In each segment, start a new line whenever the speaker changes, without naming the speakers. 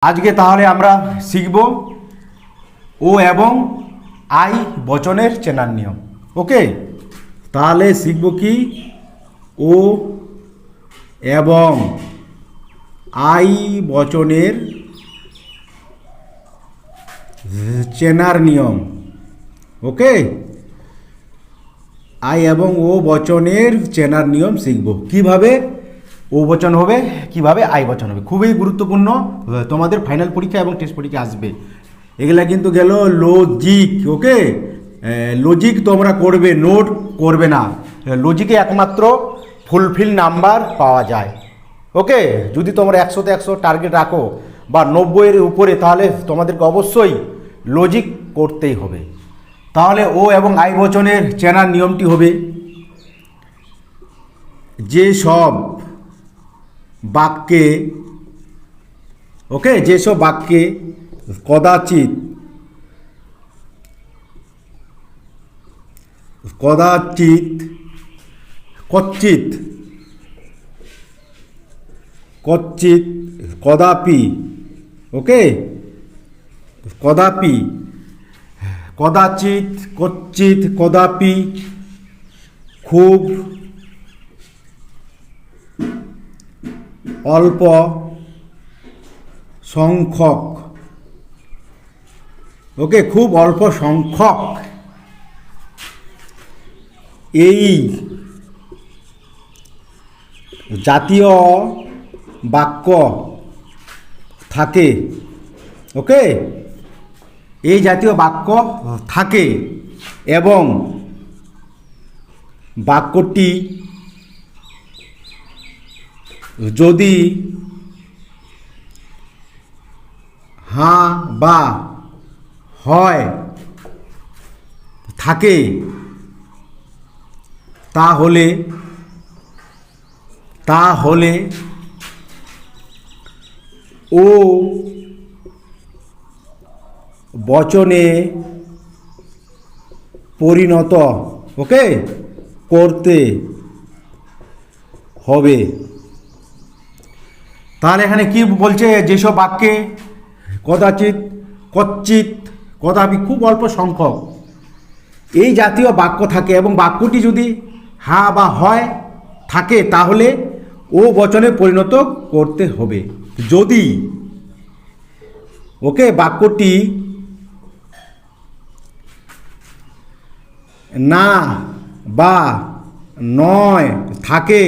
আজকে তাহলে আমরা শিখব ও এবং আই বচনের চেনার নিয়ম। ওকে, তাহলে শিখব কি ও এবং আই বচনের চেনার নিয়ম। ওকে, আই এবং ও বচনের চেনার নিয়ম শিখব, কিভাবে ও বচন হবে, কিভাবে আই বচন হবে। খুবই গুরুত্বপূর্ণ, তোমাদের ফাইনাল পরীক্ষা এবং টেস্ট পরীক্ষা আসবে। এগুলা কিন্তু গেল লজিক। ওকে, লজিক তোমরা করবে, নোট করবে না। লজিকে একমাত্র ফুলফিল নাম্বার পাওয়া যায়। ওকে, যদি তোমরা 100তে 100 টার্গেট রাখো বা 90-এর উপরে, তাহলে তোমাদেরকে অবশ্যই লজিক করতেই হবে। তাহলে ও এবং আই বচনের চেনার নিয়মটি হবে, যে সব বাক্যে, ওকে, যেসব বাক্যে কদাচিৎ কদাচিৎ কচ্চিৎ কচ্চিৎ কদাপি, ওকে, কদাপি, কদাচিৎ কচ্চিৎ কদাপি, খুব, অল্প সংখ্যক, ওকে, খুব অল্প সংখ্যক, এই জাতীয় বাক্য থাকে। ওকে, এই জাতীয় বাক্য থাকে এবং বাক্যটি যদি হ্যাঁ বা হয় থাকে, তাহলে ও বচনে পরিণত, ওকে, করতে হবে। তাহলে এখানে কি বলছে, যেসব বাক্যে কদাচিৎ কচ্চিৎ কদাপি, খুব অল্প সংখ্যক এই জাতীয় বাক্য থাকে এবং বাক্যটি যদি হ্যাঁ বা হয় থাকে, তাহলে ও বচনে পরিণত করতে হবে। যদি, ওকে, বাক্যটি না বা নয় থাকে,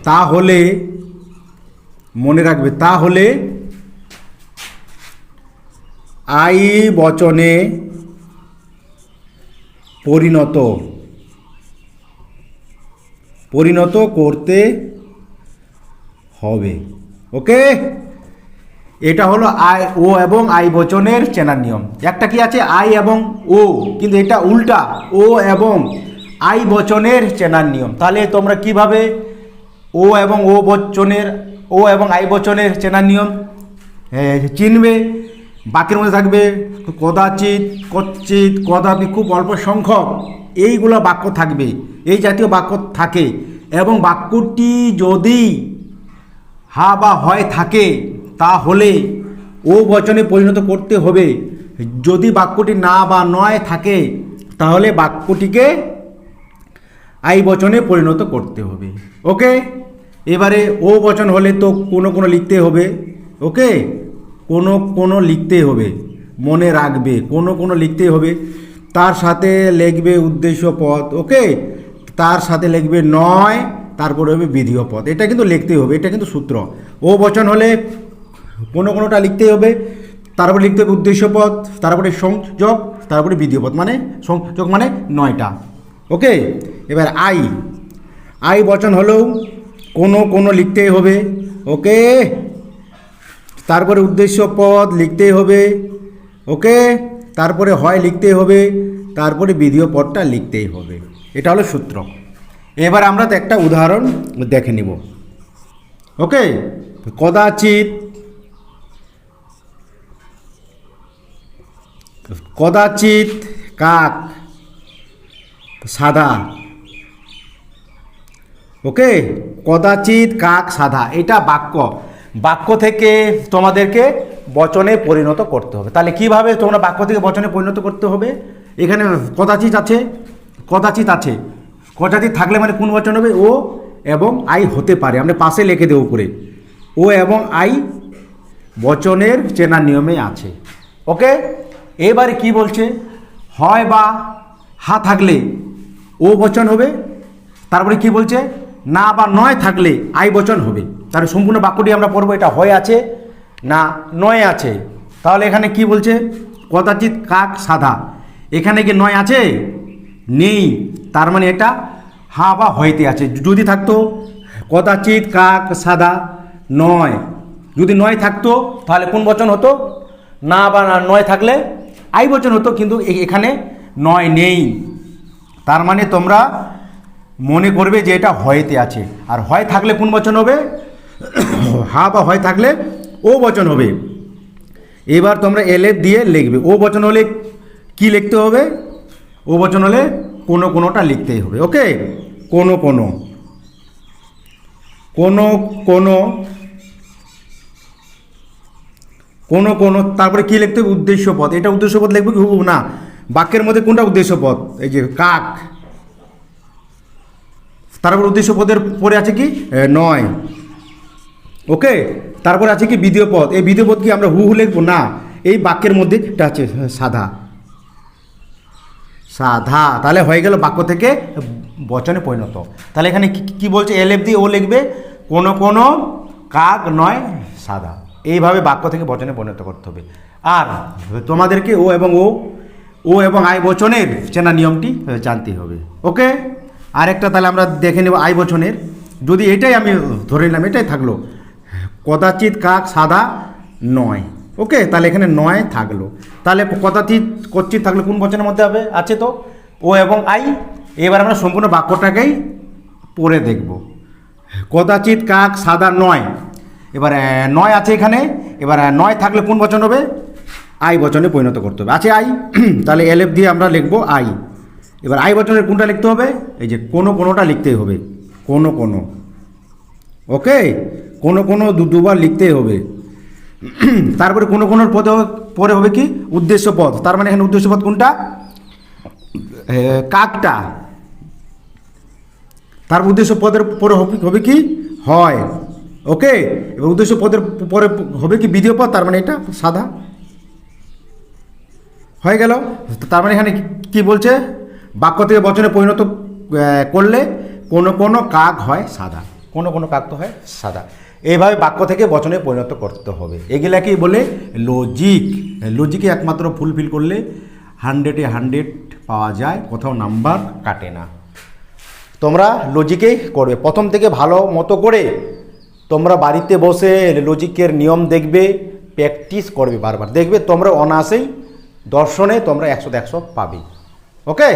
তাহলে মনে রাখবে, তাহলে আই বচনে পরিণত করতে হবে। ওকে, এটা হলো আই, ও এবং আই বচনের চেনার নিয়ম। একটা কি আছে আই এবং ও, কিন্তু এটা উল্টা, ও এবং আই বচনের চেনার নিয়ম। তাহলে তোমরা কিভাবে ও এবং আই বচনের চেনার নিয়ম চিনবে? বাক্যের মধ্যে থাকবে কদাচিৎ কচ্চিৎ কদাপি, খুব অল্প সংখ্যক, এইগুলো বাক্য থাকবে, এই জাতীয় বাক্য থাকে এবং বাক্যটি যদি হ্যাঁ বা হয় থাকে, তাহলে ও বচনে পরিণত করতে হবে। যদি বাক্যটি না বা নয় থাকে, তাহলে বাক্যটিকে আই বচনে পরিণত করতে হবে। ওকে, এবারে ও বচন হলে তো কোনো লিখতে হবে। ওকে, কোনো লিখতে হবে, মনে রাখবে, কোনো লিখতে হবে। তার সাথে লিখবে উদ্দেশ্য পদ। ওকে, তার সাথে লিখবে নয়, তারপরে হবে বিধেয় পদ। এটা কিন্তু লিখতেই হবে, এটা কিন্তু সূত্র। ও বচন হলে কোনোটা লিখতেই হবে, তারপরে লিখতে হবে উদ্দেশ্য পদ, তারপরে সংযোগ, তারপরে বিধেয় পদ, মানে সংযোগ মানে 9টা। ওকে, এবার আই বচন হলেও কোনো লিখতেই হবে। ওকে, তারপরে উদ্দেশ্য পদ লিখতেই হবে। ওকে, তারপরে হয় লিখতেই হবে, তারপরে বিধেয় পদটা লিখতেই হবে। এটা হলো সূত্র। এবার আমরা তো একটা উদাহরণ দেখে নিব। ওকে, কদাচিৎ কাক সাদা। ওকে, কদাচিৎ কাক সাদা, এটা বাক্য। বাক্য থেকে তোমাদেরকে বচনে পরিণত করতে হবে। তাহলে কিভাবে তোমরা বাক্য থেকে বচনে পরিণত করতে হবে? এখানে কদাচিৎ আছে, কদাচিৎ আছে, কদাচিৎ থাকলে মানে কোন বচন হবে? ও এবং আই হতে পারে, আমরা পাশে লিখে দেবো উপরে, ও এবং আই বচনের চেনার নিয়মে আছে। ওকে, এবারে কি বলছে? হয় বা হা থাকলে ও বচন হবে, তারপরে কি বলছে? না বা নয় থাকলে আই বচন হবে। তাহলে সম্পূর্ণ বাক্যটি আমরা পড়বো, এটা হয় আছে না নয় আছে। তাহলে এখানে কি বলছে? কদাচিৎ কাক সাদা, এখানে কি নয় আছে? নেই, তার মানে এটা হা বা হইতে আছে। যদি থাকতো কদাচিৎ কাক সাদা নয়, যদি নয় থাকতো তাহলে কোন বচন হতো? না বা নয় থাকলে আই বচন হতো, কিন্তু এখানে নয় নেই। তার মানে তোমরা মনে করবে যে এটা হয়তে আছে। আর হয় থাকলে কোন বচন হবে? হা বা হয় থাকলে ও বচন হবে। এবার তোমরা এলেফ দিয়ে লিখবে। ও বচন হলে কি লিখতে হবে? ও বচন হলে কোনো কোনোটা লিখতেই হবে। ওকে, কোনো কোনো, কোনো কোনো, কোনো কোনো, তারপরে কি লিখতে হবে? উদ্দেশ্য পদ। এটা উদ্দেশ্য পদ লিখবে কি? না, বাক্যের মধ্যে কোনটা উদ্দেশ্য পদ? এই যে কাক, তারপর উদ্দেশ্য পদের পরে আছে কি? নয়। ওকে, তারপর আছে কি? বিধেয় পদ। এই বিধেয় পদ কি আমরা হু হু লিখবো? না, এই বাক্যের মধ্যে এটা আছে সাধা, সাধা। তাহলে হয়ে গেল বাক্য থেকে বচনে পরিণত। তাহলে এখানে কি বলছে? এলেফ দিয়ে ও লিখবে, কোনো কোনো কাক নয় সাদা। এইভাবে বাক্য থেকে বচনে পরিণত করতে হবে। আর তোমাদেরকে ও এবং আই বচনের চেনা নিয়মটি জানতে হবে। ওকে, আরেকটা তাহলে আমরা দেখে নেব আই বচনের। যদি এটাই আমি ধরে নিলাম, এটাই থাকলো, কদাচিৎ কাক সাদা নয়। ওকে, তাহলে এখানে নয় থাকলো। তাহলে কদাচিৎ কচ্ছিৎ থাকলে কোন বচনের মধ্যে হবে? আছে তো ও এবং আই। এবার আমরা সম্পূর্ণ বাক্যটাকেই পড়ে দেখব। কদাচিৎ কাক সাদা নয়, এবার নয় আছে এখানে। এবার নয় থাকলে কোন বচন হবে? আই বচনে পরিণত করতে হবে। আছে আই, তাহলে এলেফ দিয়ে আমরা লিখবো আই। এবার আই বচনের কোনটা লিখতে হবে? এই যে কোনো কোনোটা লিখতেই হবে, কোনো কোনো। ওকে, কোনো কোনো দুবার লিখতেই হবে। তারপরে কোনো কোনোর পরে হবে কি? উদ্দেশ্য পদ। তার মানে এখানে উদ্দেশ্য পদ কোনটা? কাকটা। তার উদ্দেশ্য পদের পরে হবে কি? হয়। ওকে, এবার উদ্দেশ্য পদের পরে হবে কি? বিধেয় পদ। তার মানে এটা সাদা হয়ে গেল। তার মানে এখানে কি বলছে? বাক্য থেকে বচনে পরিণত করলে কোনো কোনো কাক হয় সাদা, কোনো কোনো কাক তো হয় সাদা। এইভাবে বাক্য থেকে বচনে পরিণত করতে হবে। এগুলাকেই বলে লজিক। লজিকে একমাত্র ফুলফিল করলে 100-এ 100 পাওয়া যায়, কোথাও নাম্বার কাটে না। তোমরা লজিকেই করবে প্রথম থেকে ভালো মতো করে। তোমরা বাড়িতে বসে লজিকের নিয়ম দেখবে, প্র্যাকটিস করবে বারবার, দেখবে তোমরা অনায়াসেই দর্শনে তোমরা 100-100 পাবে। ওকে।